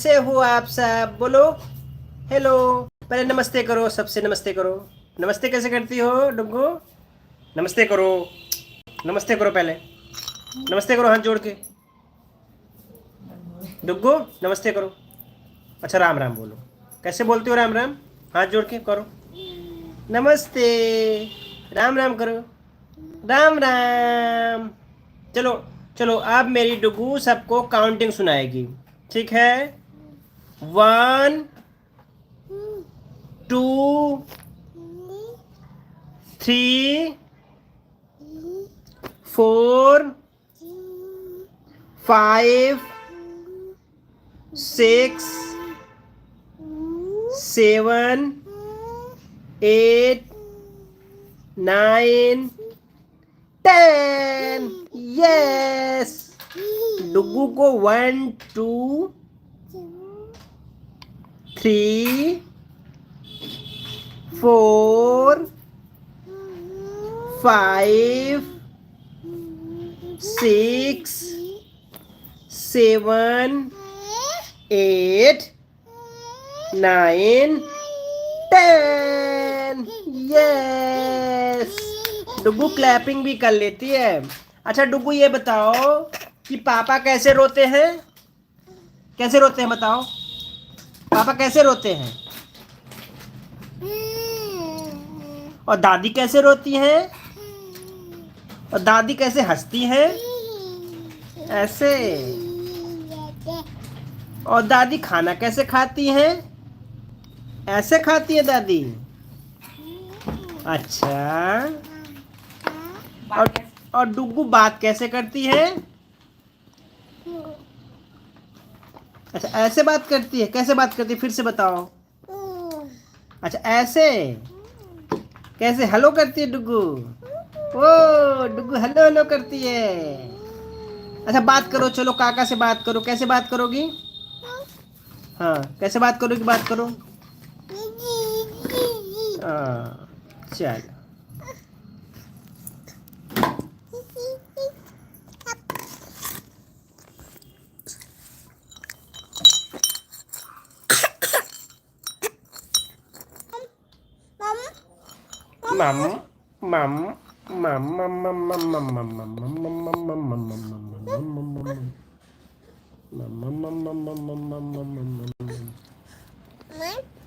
कैसे हो आप सब? बोलो हेलो। पहले नमस्ते करो, सबसे नमस्ते करो। नमस्ते कैसे करती हो डुग्गू? नमस्ते करो, नमस्ते करो पहले। नमस्ते करो हाथ जोड़ के। डुग्गू नमस्ते करो। अच्छा राम राम बोलो। कैसे बोलती हो राम राम? हाथ जोड़ के करो। नमस्ते। राम राम करो। राम राम। चलो चलो, अब मेरी डुग्गू सबको काउंटिंग सुनाएगी, ठीक है? 1 2 3 4 5 6 7 8 9 10। यस। डुग्गू को 1 2 3 4 5 6 7 8 9 10। यस। डुग्गू क्लैपिंग भी कर लेती है। अच्छा डुग्गू ये बताओ कि पापा कैसे रोते हैं? कैसे रोते हैं बताओ? पापा कैसे रोते हैं? और दादी कैसे रोती हैं? और दादी कैसे हंसती हैं? ऐसे। और दादी खाना कैसे खाती हैं? ऐसे खाती है दादी। अच्छा। और और डुग्गू बात कैसे करती है? अच्छा ऐसे बात करती है। कैसे बात करती है फिर से बताओ? अच्छा ऐसे। कैसे हेलो करती है डुग्गू? ओ डुग्गू हेलो हेलो करती है। अच्छा बात करो, चलो काका से बात करो। कैसे बात करोगी? हाँ कैसे बात करोगी? बात करो। हाँ चलो। मम मम मम मम मम मम मम मम मम मम मम